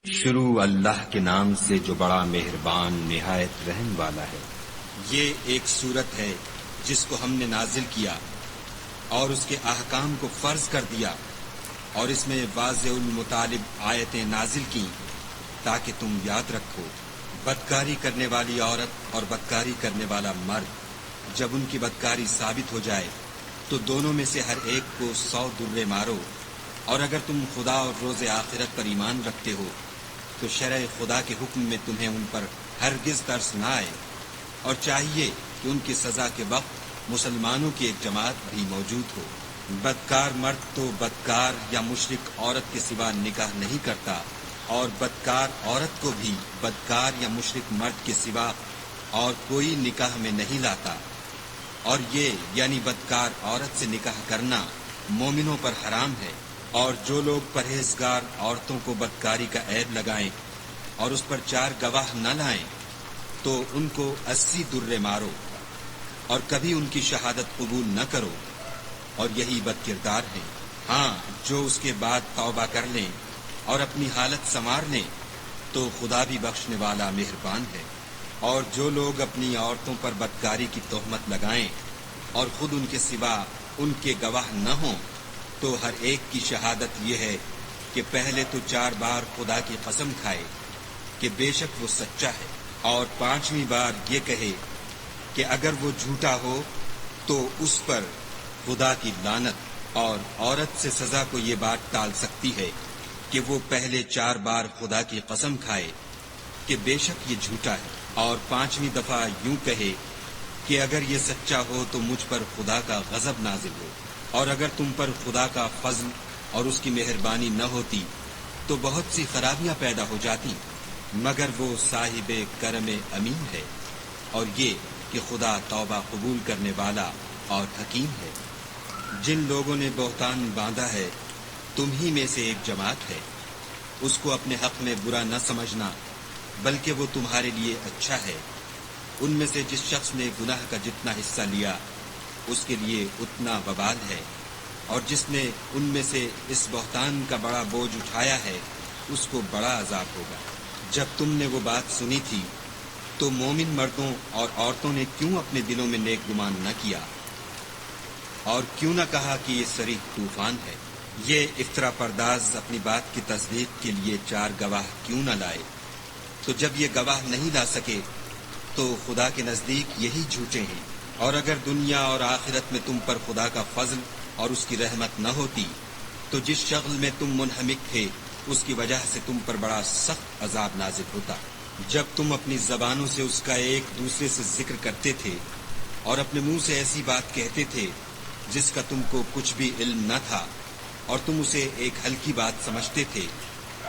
شروع اللہ کے نام سے جو بڑا مہربان نہایت رحم والا ہے۔ یہ ایک سورت ہے جس کو ہم نے نازل کیا اور اس کے احکام کو فرض کر دیا، اور اس میں واضح المطالب آیتیں نازل کیں تاکہ تم یاد رکھو۔ بدکاری کرنے والی عورت اور بدکاری کرنے والا مرد جب ان کی بدکاری ثابت ہو جائے تو دونوں میں سے ہر ایک کو 100 درے مارو، اور اگر تم خدا اور روز آخرت پر ایمان رکھتے ہو تو شرع خدا کے حکم میں تمہیں ان پر ہرگز ترس نہ آئے، اور چاہیے کہ ان کی سزا کے وقت مسلمانوں کی ایک جماعت بھی موجود ہو۔ بدکار مرد تو بدکار یا مشرک عورت کے سوا نکاح نہیں کرتا، اور بدکار عورت کو بھی بدکار یا مشرک مرد کے سوا اور کوئی نکاح میں نہیں لاتا، اور یہ یعنی بدکار عورت سے نکاح کرنا مومنوں پر حرام ہے۔ اور جو لوگ پرہیزگار عورتوں کو بدکاری کا عیب لگائیں اور اس پر 4 گواہ نہ لائیں تو ان کو 80 درے مارو، اور کبھی ان کی شہادت قبول نہ کرو، اور یہی بد کردار ہیں۔ ہاں، جو اس کے بعد توبہ کر لیں اور اپنی حالت سنوار لیں تو خدا بھی بخشنے والا مہربان ہے۔ اور جو لوگ اپنی عورتوں پر بدکاری کی تہمت لگائیں اور خود ان کے سوا ان کے گواہ نہ ہوں تو ہر ایک کی شہادت یہ ہے کہ پہلے تو 4 بار خدا کی قسم کھائے کہ بے شک وہ سچا ہے، اور 5ویں بار یہ کہے کہ اگر وہ جھوٹا ہو تو اس پر خدا کی لعنت۔ اور عورت سے سزا کو یہ بات ٹال سکتی ہے کہ وہ پہلے 4 بار خدا کی قسم کھائے کہ بے شک یہ جھوٹا ہے، اور 5ویں دفعہ یوں کہے کہ اگر یہ سچا ہو تو مجھ پر خدا کا غضب نازل ہو۔ اور اگر تم پر خدا کا فضل اور اس کی مہربانی نہ ہوتی تو بہت سی خرابیاں پیدا ہو جاتی، مگر وہ صاحب کرم امین ہے، اور یہ کہ خدا توبہ قبول کرنے والا اور حکیم ہے۔ جن لوگوں نے بہتان باندھا ہے تم ہی میں سے ایک جماعت ہے، اس کو اپنے حق میں برا نہ سمجھنا بلکہ وہ تمہارے لیے اچھا ہے۔ ان میں سے جس شخص نے گناہ کا جتنا حصہ لیا اس کے لیے اتنا وبال ہے، اور جس نے ان میں سے اس بہتان کا بڑا بوجھ اٹھایا ہے اس کو بڑا عذاب ہوگا۔ جب تم نے وہ بات سنی تھی تو مومن مردوں اور عورتوں نے کیوں اپنے دلوں میں نیک گمان نہ کیا، اور کیوں نہ کہا کہ یہ صریح طوفان ہے؟ یہ افطرا پرداز اپنی بات کی تصدیق کے لیے 4 گواہ کیوں نہ لائے؟ تو جب یہ گواہ نہیں لا سکے تو خدا کے نزدیک یہی جھوٹے ہیں۔ اور اگر دنیا اور آخرت میں تم پر خدا کا فضل اور اس کی رحمت نہ ہوتی تو جس شغل میں تم منہمک تھے اس کی وجہ سے تم پر بڑا سخت عذاب نازل ہوتا۔ جب تم اپنی زبانوں سے اس کا ایک دوسرے سے ذکر کرتے تھے اور اپنے منہ سے ایسی بات کہتے تھے جس کا تم کو کچھ بھی علم نہ تھا، اور تم اسے ایک ہلکی بات سمجھتے تھے،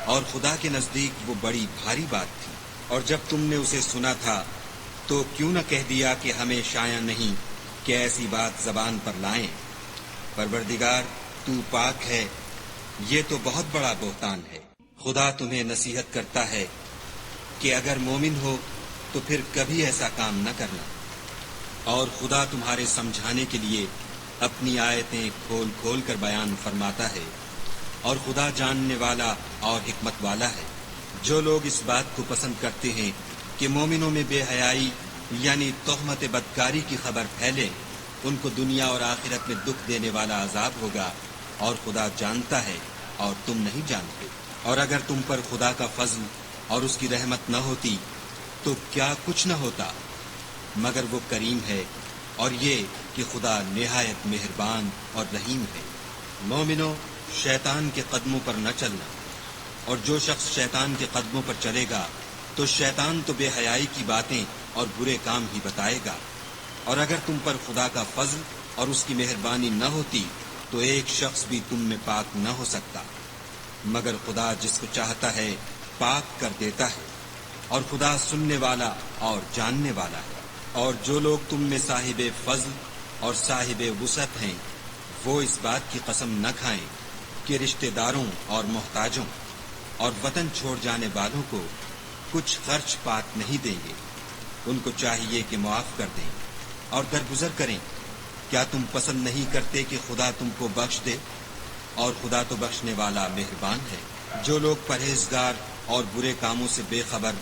اور خدا کے نزدیک وہ بڑی بھاری بات تھی، اور جب تم نے اسے سنا تھا تو کیوں نہ کہہ دیا کہ ہمیں شایع نہیں کہ ایسی بات زبان پر لائیں۔ پروردگار تو پاک ہے، یہ تو بہت بڑا بہتان ہے۔ خدا تمہیں نصیحت کرتا ہے کہ اگر مومن ہو تو پھر کبھی ایسا کام نہ کرنا، اور خدا تمہارے سمجھانے کے لیے اپنی آیتیں کھول کھول کر بیان فرماتا ہے، اور خدا جاننے والا اور حکمت والا ہے۔ جو لوگ اس بات کو پسند کرتے ہیں کہ مومنوں میں بے حیائی یعنی تہمت بدکاری کی خبر پھیلے، ان کو دنیا اور آخرت میں دکھ دینے والا عذاب ہوگا، اور خدا جانتا ہے اور تم نہیں جانتے۔ اور اگر تم پر خدا کا فضل اور اس کی رحمت نہ ہوتی تو کیا کچھ نہ ہوتا، مگر وہ کریم ہے، اور یہ کہ خدا نہایت مہربان اور رحیم ہے۔ مومنو، شیطان کے قدموں پر نہ چلنا، اور جو شخص شیطان کے قدموں پر چلے گا تو شیطان تو بے حیائی کی باتیں اور برے کام ہی بتائے گا۔ اور اگر تم پر خدا کا فضل اور اس کی مہربانی نہ ہوتی تو ایک شخص بھی تم میں پاک نہ ہو سکتا، مگر خدا جس کو چاہتا ہے پاک کر دیتا ہے، اور خدا سننے والا اور جاننے والا ہے۔ اور جو لوگ تم میں صاحب فضل اور صاحب وسعت ہیں وہ اس بات کی قسم نہ کھائیں کہ رشتہ داروں اور محتاجوں اور وطن چھوڑ جانے والوں کو کچھ خرچ پات نہیں دیں گے۔ ان کو چاہیے کہ معاف کر دیں اور درگزر کریں۔ کیا تم پسند نہیں کرتے کہ خدا تم کو بخش دے؟ اور خدا تو بخشنے والا مہربان ہے۔ جو لوگ پرہیزگار اور برے کاموں سے بے خبر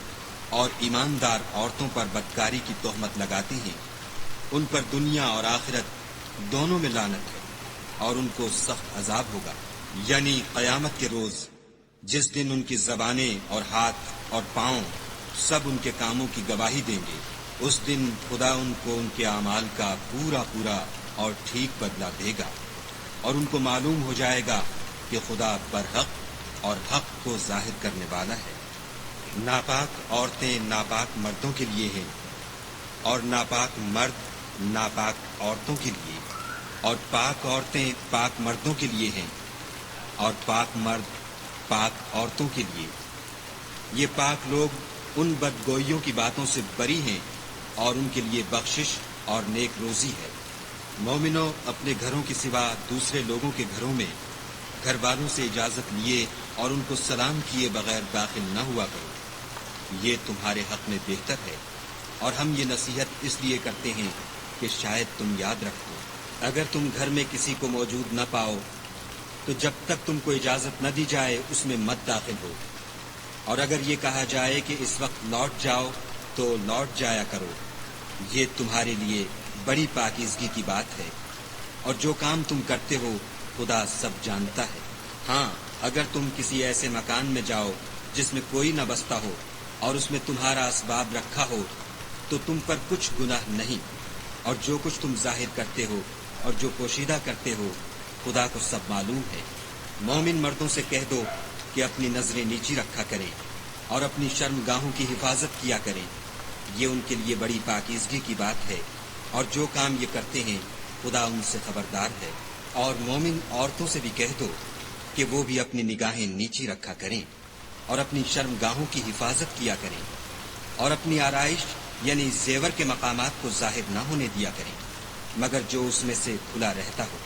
اور ایماندار عورتوں پر بدکاری کی تہمت لگاتے ہیں، ان پر دنیا اور آخرت دونوں میں لعنت ہے اور ان کو سخت عذاب ہوگا، یعنی قیامت کے روز جس دن ان کی زبانیں اور ہاتھ اور پاؤں سب ان کے کاموں کی گواہی دیں گے۔ اس دن خدا ان کو ان کے اعمال کا پورا پورا اور ٹھیک بدلہ دے گا، اور ان کو معلوم ہو جائے گا کہ خدا برحق اور حق کو ظاہر کرنے والا ہے۔ ناپاک عورتیں ناپاک مردوں کے لیے ہیں، اور ناپاک مرد ناپاک عورتوں کے لیے، اور پاک عورتیں پاک مردوں کے لیے ہیں، اور پاک مرد پاک عورتوں کے لیے۔ یہ پاک لوگ ان بدگوئیوں کی باتوں سے بری ہیں، اور ان کے لیے بخشش اور نیک روزی ہے۔ مومنو، اپنے گھروں کے سوا دوسرے لوگوں کے گھروں میں گھر والوں سے اجازت لیے اور ان کو سلام کیے بغیر داخل نہ ہوا کرو، یہ تمہارے حق میں بہتر ہے، اور ہم یہ نصیحت اس لیے کرتے ہیں کہ شاید تم یاد رکھو۔ اگر تم گھر میں کسی کو موجود نہ پاؤ تو جب تک تم کو اجازت نہ دی جائے اس میں مت داخل ہو، اور اگر یہ کہا جائے کہ اس وقت لوٹ جاؤ تو لوٹ جایا کرو، یہ تمہارے لیے بڑی پاکیزگی کی بات ہے، اور جو کام تم کرتے ہو خدا سب جانتا ہے۔ ہاں، اگر تم کسی ایسے مکان میں جاؤ جس میں کوئی نہ بستا ہو اور اس میں تمہارا اسباب رکھا ہو تو تم پر کچھ گناہ نہیں، اور جو کچھ تم ظاہر کرتے ہو اور جو پوشیدہ کرتے ہو خدا کو سب معلوم ہے۔ مومن مردوں سے کہہ دو کہ اپنی نظریں نیچی رکھا کریں اور اپنی شرم گاہوں کی حفاظت کیا کریں، یہ ان کے لیے بڑی پاکیزگی کی بات ہے، اور جو کام یہ کرتے ہیں خدا ان سے خبردار ہے۔ اور مومن عورتوں سے بھی کہہ دو کہ وہ بھی اپنی نگاہیں نیچی رکھا کریں اور اپنی شرم گاہوں کی حفاظت کیا کریں، اور اپنی آرائش یعنی زیور کے مقامات کو ظاہر نہ ہونے دیا کریں مگر جو اس میں سے کھلا رہتا ہو،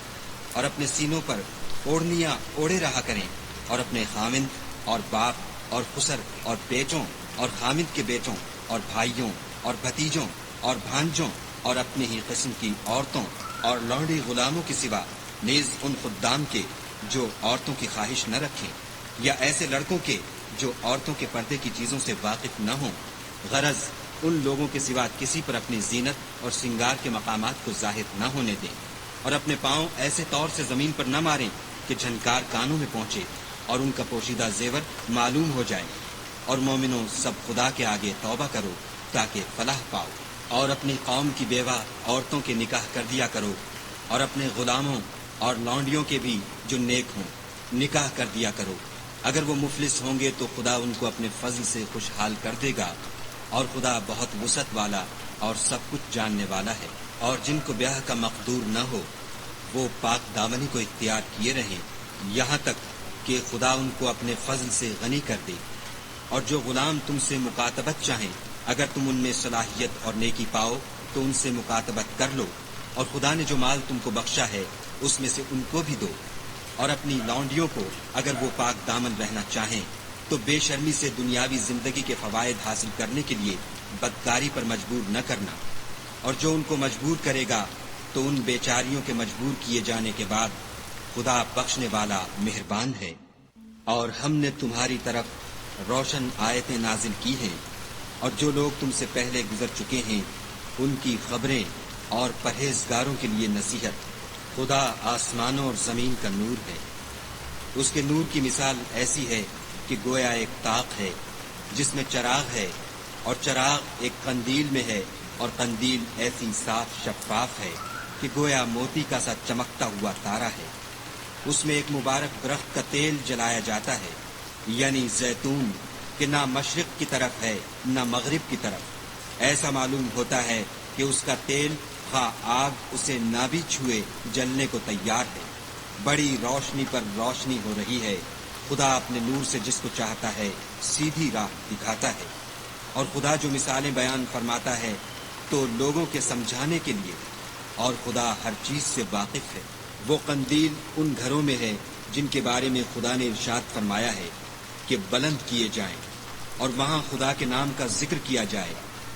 اور اپنے سینوں پر اوڑھنیاں اوڑھے رہا کریں، اور اپنے خامند اور باپ اور خسر اور بیٹوں اور خامند کے بیٹوں اور بھائیوں اور بھتیجوں اور بھانجوں اور اپنے ہی قسم کی عورتوں اور لونڈی غلاموں کے سوا نیز ان خدام کے جو عورتوں کی خواہش نہ رکھیں، یا ایسے لڑکوں کے جو عورتوں کے پردے کی چیزوں سے واقف نہ ہوں، غرض ان لوگوں کے سوا کسی پر اپنی زینت اور سنگار کے مقامات کو ظاہر نہ ہونے دیں، اور اپنے پاؤں ایسے طور سے زمین پر نہ ماریں کہ جھنکار کانوں میں پہنچے اور ان کا پوشیدہ زیور معلوم ہو جائے۔ اور مومنوں، سب خدا کے آگے توبہ کرو تاکہ فلاح پاؤ، اور اپنی قوم کی بیوہ عورتوں کے نکاح کر دیا کرو، اور اپنے غلاموں اور لونڈیوں کے بھی جو نیک ہوں نکاح کر دیا کرو۔ اگر وہ مفلس ہوں گے تو خدا ان کو اپنے فضل سے خوشحال کر دے گا، اور خدا بہت وسعت والا اور سب کچھ جاننے والا ہے۔ اور جن کو بیاہ کا مقدور نہ ہو وہ پاک دامنی کو اختیار کیے رہیں یہاں تک کہ خدا ان کو اپنے فضل سے غنی کر دے۔ اور جو غلام تم سے مکاتبت چاہیں، اگر تم ان میں صلاحیت اور نیکی پاؤ تو ان سے مکاتبت کر لو، اور خدا نے جو مال تم کو بخشا ہے اس میں سے ان کو بھی دو۔ اور اپنی لونڈیوں کو اگر وہ پاک دامن رہنا چاہیں تو بے شرمی سے دنیاوی زندگی کے فوائد حاصل کرنے کے لیے بدکاری پر مجبور نہ کرنا، اور جو ان کو مجبور کرے گا تو ان بیچاریوں کے مجبور کیے جانے کے بعد خدا بخشنے والا مہربان ہے۔ اور ہم نے تمہاری طرف روشن آیتیں نازل کی ہیں، اور جو لوگ تم سے پہلے گزر چکے ہیں ان کی خبریں اور پرہیزگاروں کے لیے نصیحت۔ خدا آسمانوں اور زمین کا نور ہے، اس کے نور کی مثال ایسی ہے کہ گویا ایک طاق ہے جس میں چراغ ہے، اور چراغ ایک قندیل میں ہے، اور قندیل ایسی صاف شفاف ہے کہ گویا موتی کا سا چمکتا ہوا تارا ہے۔ اس میں ایک مبارک درخت کا تیل جلایا جاتا ہے، یعنی زیتون، کہ نہ مشرق کی طرف ہے نہ مغرب کی طرف۔ ایسا معلوم ہوتا ہے کہ اس کا تیل خواہ آگ اسے نہ بھی چھوئے جلنے کو تیار ہے۔ بڑی روشنی پر روشنی ہو رہی ہے، خدا اپنے نور سے جس کو چاہتا ہے سیدھی راہ دکھاتا ہے۔ اور خدا جو مثالیں بیان فرماتا ہے تو لوگوں کے سمجھانے کے لیے، اور خدا ہر چیز سے واقف ہے۔ وہ قندیل ان گھروں میں ہے جن کے بارے میں خدا نے ارشاد فرمایا ہے کہ بلند کیے جائیں، اور وہاں خدا کے نام کا ذکر کیا جائے،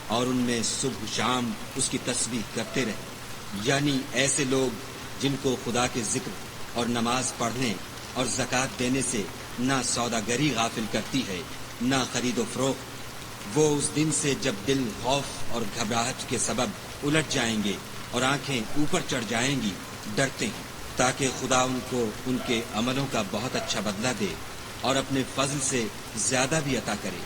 اور ان میں صبح شام اس کی تسبیح کرتے رہیں، یعنی ایسے لوگ جن کو خدا کے ذکر اور نماز پڑھنے اور زکوٰۃ دینے سے نہ سوداگری غافل کرتی ہے نہ خرید و فروخت۔ وہ اس دن سے جب دل خوف اور گھبراہٹ کے سبب الٹ جائیں گے اور آنکھیں اوپر چڑھ جائیں گی ڈرتے ہیں، تاکہ خدا ان کو ان کے عملوں کا بہت اچھا بدلہ دے اور اپنے فضل سے زیادہ بھی عطا کرے۔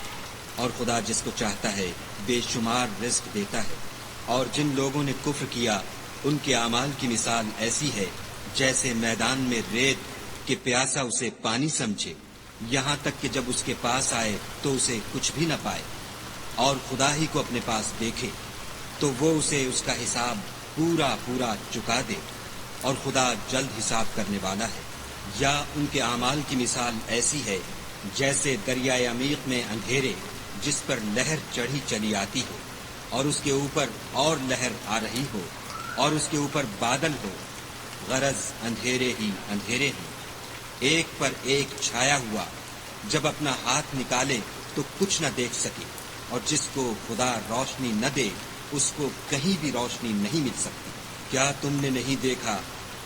اور خدا جس کو چاہتا ہے بے شمار رزق دیتا ہے۔ اور جن لوگوں نے کفر کیا ان کے اعمال کی مثال ایسی ہے جیسے میدان میں ریت کہ پیاسا اسے پانی سمجھے، یہاں تک کہ جب اس کے پاس آئے تو اسے کچھ بھی نہ پائے، اور خدا ہی کو اپنے پاس دیکھے تو وہ اسے اس کا حساب پورا پورا چکا دے، اور خدا جلد حساب کرنے والا ہے۔ یا ان کے اعمال کی مثال ایسی ہے جیسے دریائے عمیق میں اندھیرے جس پر لہر چڑھی چلی آتی ہو، اور اس کے اوپر اور لہر آ رہی ہو، اور اس کے اوپر بادل ہو، غرض اندھیرے ہی اندھیرے ہیں، ایک پر ایک چھایا ہوا، جب اپنا ہاتھ نکالے تو کچھ نہ دیکھ سکے، اور جس کو خدا روشنی نہ دے اس کو کہیں بھی روشنی نہیں مل سکتی۔ کیا تم نے نہیں دیکھا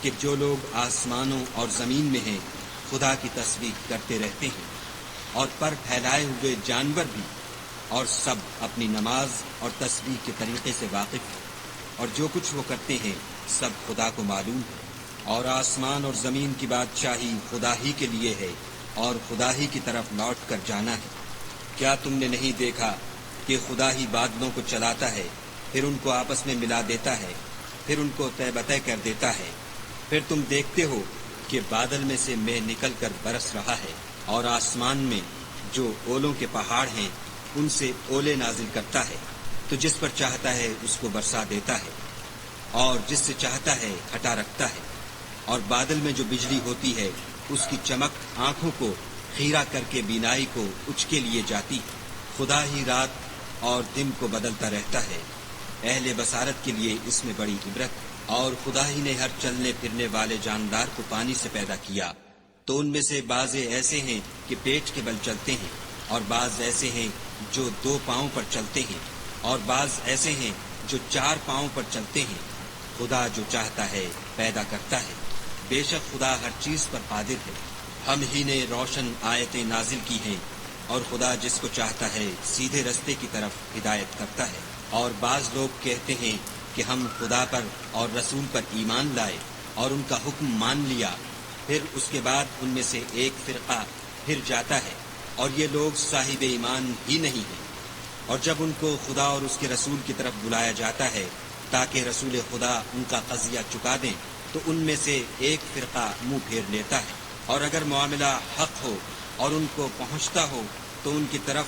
کہ جو لوگ آسمانوں اور زمین میں ہیں خدا کی تسبیح کرتے رہتے ہیں، اور پر پھیلائے ہوئے جانور بھی، اور سب اپنی نماز اور تسبیح کے طریقے سے واقف ہیں، اور جو کچھ وہ کرتے ہیں سب خدا کو معلوم ہے۔ اور آسمان اور زمین کی بادشاہی خدا ہی کے لیے ہے، اور خدا ہی کی طرف لوٹ کر جانا ہے۔ کیا تم نے نہیں دیکھا کہ خدا ہی بادلوں کو چلاتا ہے، پھر ان کو آپس میں ملا دیتا ہے، پھر ان کو تہ بتہ کر دیتا ہے، پھر تم دیکھتے ہو کہ بادل میں سے مے نکل کر برس رہا ہے، اور آسمان میں جو اولوں کے پہاڑ ہیں ان سے اولے نازل کرتا ہے، تو جس پر چاہتا ہے اس کو برسا دیتا ہے، اور جس سے چاہتا ہے ہٹا رکھتا ہے۔ اور بادل میں جو بجلی ہوتی ہے اس کی چمک آنکھوں کو خیرہ کر کے بینائی کو اچ کے لیے جاتی ہے۔ خدا ہی رات اور دن کو بدلتا رہتا ہے، اہل بصارت کے لیے اس میں بڑی عبرت ہے۔ اور خدا ہی نے ہر چلنے پھرنے والے جاندار کو پانی سے پیدا کیا، تو ان میں سے بعض ایسے ہیں کہ پیٹ کے بل چلتے ہیں، اور بعض ایسے ہیں جو 2 پاؤں پر چلتے ہیں، اور بعض ایسے ہیں جو 4 پاؤں پر چلتے ہیں۔ خدا جو چاہتا ہے پیدا کرتا ہے، بے شک خدا ہر چیز پر قادر ہے۔ ہم ہی نے روشن آیتیں نازل کی ہیں، اور خدا جس کو چاہتا ہے سیدھے رستے کی طرف ہدایت کرتا ہے۔ اور بعض لوگ کہتے ہیں کہ ہم خدا پر اور رسول پر ایمان لائے اور ان کا حکم مان لیا، پھر اس کے بعد ان میں سے ایک فرقہ پھر جاتا ہے، اور یہ لوگ صاحب ایمان ہی نہیں ہیں۔ اور جب ان کو خدا اور اس کے رسول کی طرف بلایا جاتا ہے تاکہ رسول خدا ان کا قضیہ چکا دیں، تو ان میں سے ایک فرقہ منہ پھیر لیتا ہے، اور اگر معاملہ حق ہو اور ان کو پہنچتا ہو تو ان کی طرف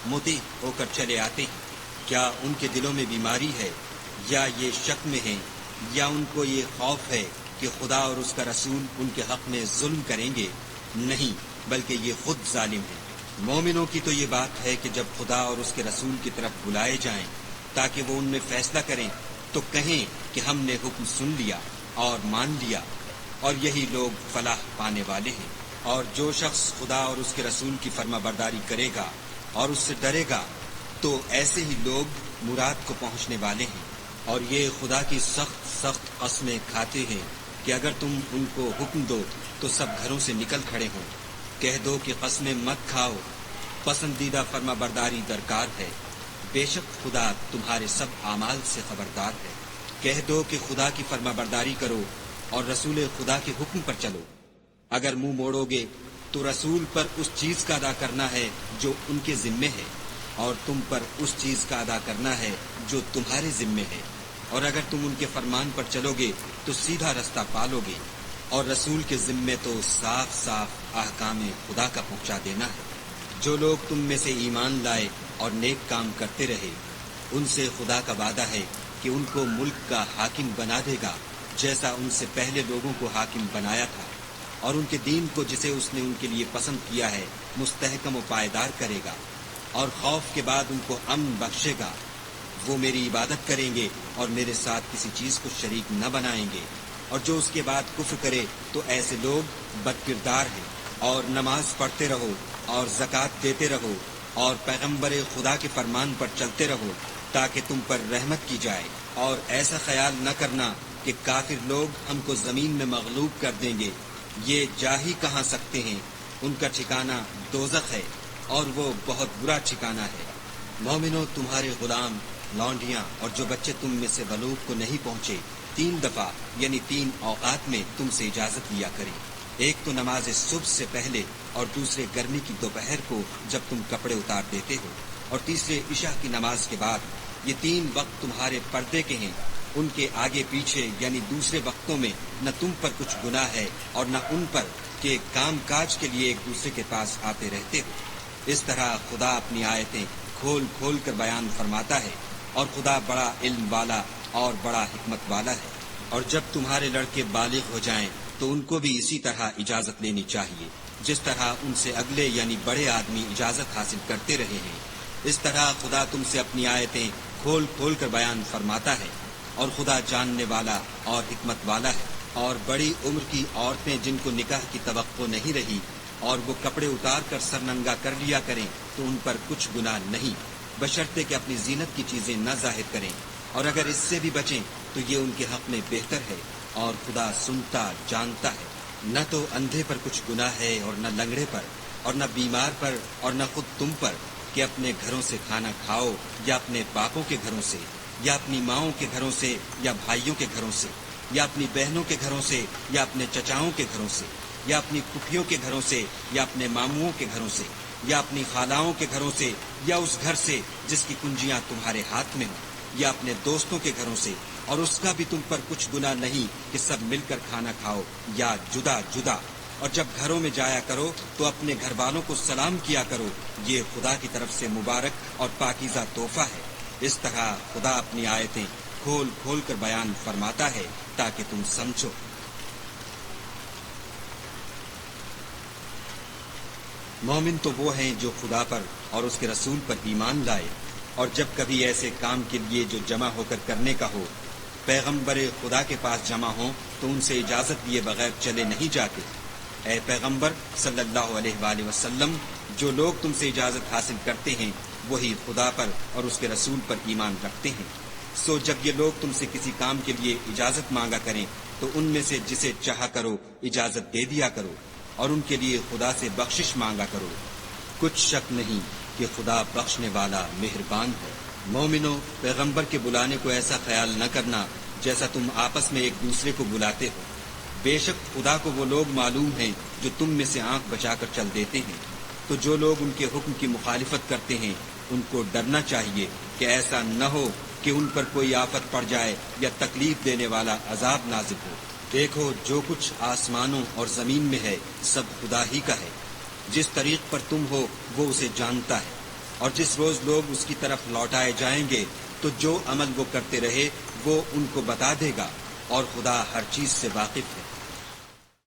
مطیع ہو کر چلے آتے ہیں۔ کیا ان کے دلوں میں بیماری ہے، یا یہ شک میں ہیں، یا ان کو یہ خوف ہے کہ خدا اور اس کا رسول ان کے حق میں ظلم کریں گے؟ نہیں، بلکہ یہ خود ظالم ہیں۔ مومنوں کی تو یہ بات ہے کہ جب خدا اور اس کے رسول کی طرف بلائے جائیں تاکہ وہ ان میں فیصلہ کریں تو کہیں کہ ہم نے حکم سن لیا اور مان لیا، اور یہی لوگ فلاح پانے والے ہیں۔ اور جو شخص خدا اور اس کے رسول کی فرما برداری کرے گا اور اس سے ڈرے گا تو ایسے ہی لوگ مراد کو پہنچنے والے ہیں۔ اور یہ خدا کی سخت سخت قسمیں کھاتے ہیں کہ اگر تم ان کو حکم دو تو سب گھروں سے نکل کھڑے ہوں۔ کہہ دو کہ قسمیں مت کھاؤ، پسندیدہ فرما برداری درکار ہے، بے شک خدا تمہارے سب اعمال سے خبردار ہے۔ کہہ دو کہ خدا کی فرما برداری کرو اور رسول خدا کے حکم پر چلو۔ اگر منہ موڑو گے تو رسول پر اس چیز کا ادا کرنا ہے جو ان کے ذمے ہے، اور تم پر اس چیز کا ادا کرنا ہے جو تمہارے ذمے ہے۔ اور اگر تم ان کے فرمان پر چلو گے تو سیدھا رستہ پالو گے، اور رسول کے ذمے تو صاف صاف احکام خدا کا پہنچا دینا ہے۔ جو لوگ تم میں سے ایمان لائے اور نیک کام کرتے رہے، ان سے خدا کا وعدہ ہے کہ ان کو ملک کا حاکم بنا دے گا، جیسا ان سے پہلے لوگوں کو حاکم بنایا تھا، اور ان کے دین کو جسے اس نے ان کے لیے پسند کیا ہے مستحکم و پائیدار کرے گا، اور خوف کے بعد ان کو امن بخشے گا۔ وہ میری عبادت کریں گے اور میرے ساتھ کسی چیز کو شریک نہ بنائیں گے، اور جو اس کے بعد کفر کرے تو ایسے لوگ بد کردار ہیں۔ اور نماز پڑھتے رہو اور زکوٰۃ دیتے رہو اور پیغمبر خدا کے فرمان پر چلتے رہو تاکہ تم پر رحمت کی جائے، اور ایسا خیال نہ کرنا کہ کافر لوگ ہم کو زمین میں مغلوب کر دیں گے، یہ جا ہی کہاں سکتے ہیں، ان کا ٹھکانہ دوزخ ہے، اور وہ بہت برا ٹھکانہ ہے۔ مومنو، تمہارے غلام، لونڈیاں اور جو بچے تم میں سے بلوغ کو نہیں پہنچے 3 دفعہ یعنی 3 اوقات میں تم سے اجازت لیا کریں۔ ایک تو نماز صبح سے پہلے، اور دوسرے گرمی کی دوپہر کو جب تم کپڑے اتار دیتے ہو، اور تیسرے عشاء کی نماز کے بعد۔ یہ 3 وقت تمہارے پردے کے ہیں، ان کے آگے پیچھے یعنی دوسرے وقتوں میں نہ تم پر کچھ گناہ ہے اور نہ ان پر کہ کام کاج کے لیے ایک دوسرے کے پاس آتے رہتے ہو۔ اس طرح خدا اپنی آیتیں کھول کھول کر بیان فرماتا ہے، اور خدا بڑا علم والا اور بڑا حکمت والا ہے۔ اور جب تمہارے لڑکے بالغ ہو جائیں تو ان کو بھی اسی طرح اجازت لینی چاہیے، جس طرح ان سے اگلے یعنی بڑے آدمی اجازت حاصل کرتے رہے ہیں۔ اس طرح خدا تم سے اپنی آیتیں کھول کھول کر بیان فرماتا ہے، اور خدا جاننے والا اور حکمت والا ہے۔ اور بڑی عمر کی عورتیں جن کو نکاح کی توقع نہیں رہی اور وہ کپڑے اتار کر سر ننگا کر لیا کریں تو ان پر کچھ گناہ نہیں، بشرطے کہ اپنی زینت کی چیزیں نہ ظاہر کریں، اور اگر اس سے بھی بچیں تو یہ ان کے حق میں بہتر ہے، اور خدا سنتا جانتا ہے۔ نہ تو اندھے پر کچھ گناہ ہے اور نہ لنگڑے پر اور نہ بیمار پر اور نہ خود تم پر کہ اپنے گھروں سے کھانا کھاؤ، یا اپنے باپوں کے گھروں سے، یا اپنی ماؤں کے گھروں سے، یا بھائیوں کے گھروں سے، یا اپنی بہنوں کے گھروں سے، یا اپنے چچاؤں کے گھروں سے، یا اپنی پھپھیوں کے گھروں سے، یا اپنے ماموؤں کے گھروں سے، یا اپنی خالاؤں کے گھروں سے، یا اس گھر سے جس کی کنجیاں تمہارے ہاتھ میں ہوں، یا اپنے دوستوں کے گھروں سے، اور اس کا بھی تم پر کچھ گناہ نہیں کہ سب مل کر کھانا کھاؤ یا جدا جدا۔ اور جب گھروں میں جایا کرو تو اپنے گھر والوں کو سلام کیا کرو، یہ خدا کی طرف سے مبارک اور پاکیزہ تحفہ ہے۔ اس طرح خدا اپنی آیتیں کھول کھول کر بیان فرماتا ہے تاکہ تم سمجھو۔ مومن تو وہ ہیں جو خدا پر اور اس کے رسول پر ایمان لائے، اور جب کبھی ایسے کام کے لیے جو جمع ہو کر کرنے کا ہو، پیغمبر خدا کے پاس جمع ہوں تو ان سے اجازت دیے بغیر چلے نہیں جاتے۔ اے پیغمبر صلی اللہ علیہ وآلہ وسلم، جو لوگ تم سے اجازت حاصل کرتے ہیں وہی خدا پر اور اس کے رسول پر ایمان رکھتے ہیں۔ سو جب یہ لوگ تم سے کسی کام کے لیے اجازت مانگا کریں تو ان میں سے جسے چاہا کرو اجازت دے دیا کرو، اور ان کے لیے خدا سے بخشش مانگا کرو۔ کچھ شک نہیں کہ خدا بخشنے والا مہربان ہے۔ مومنو، پیغمبر کے بلانے کو ایسا خیال نہ کرنا جیسا تم آپس میں ایک دوسرے کو بلاتے ہو۔ بے شک خدا کو وہ لوگ معلوم ہیں جو تم میں سے آنکھ بچا کر چل دیتے ہیں۔ تو جو لوگ ان کے حکم کی مخالفت کرتے ہیں ان کو ڈرنا چاہیے کہ ایسا نہ ہو کہ ان پر کوئی آفت پڑ جائے یا تکلیف دینے والا عذاب نازل ہو۔ دیکھو، جو کچھ آسمانوں اور زمین میں ہے سب خدا ہی کا ہے۔ جس طریق پر تم ہو وہ اسے جانتا ہے، اور جس روز لوگ اس کی طرف لوٹائے جائیں گے تو جو عمل وہ کرتے رہے وہ ان کو بتا دے گا، اور خدا ہر چیز سے واقف ہے۔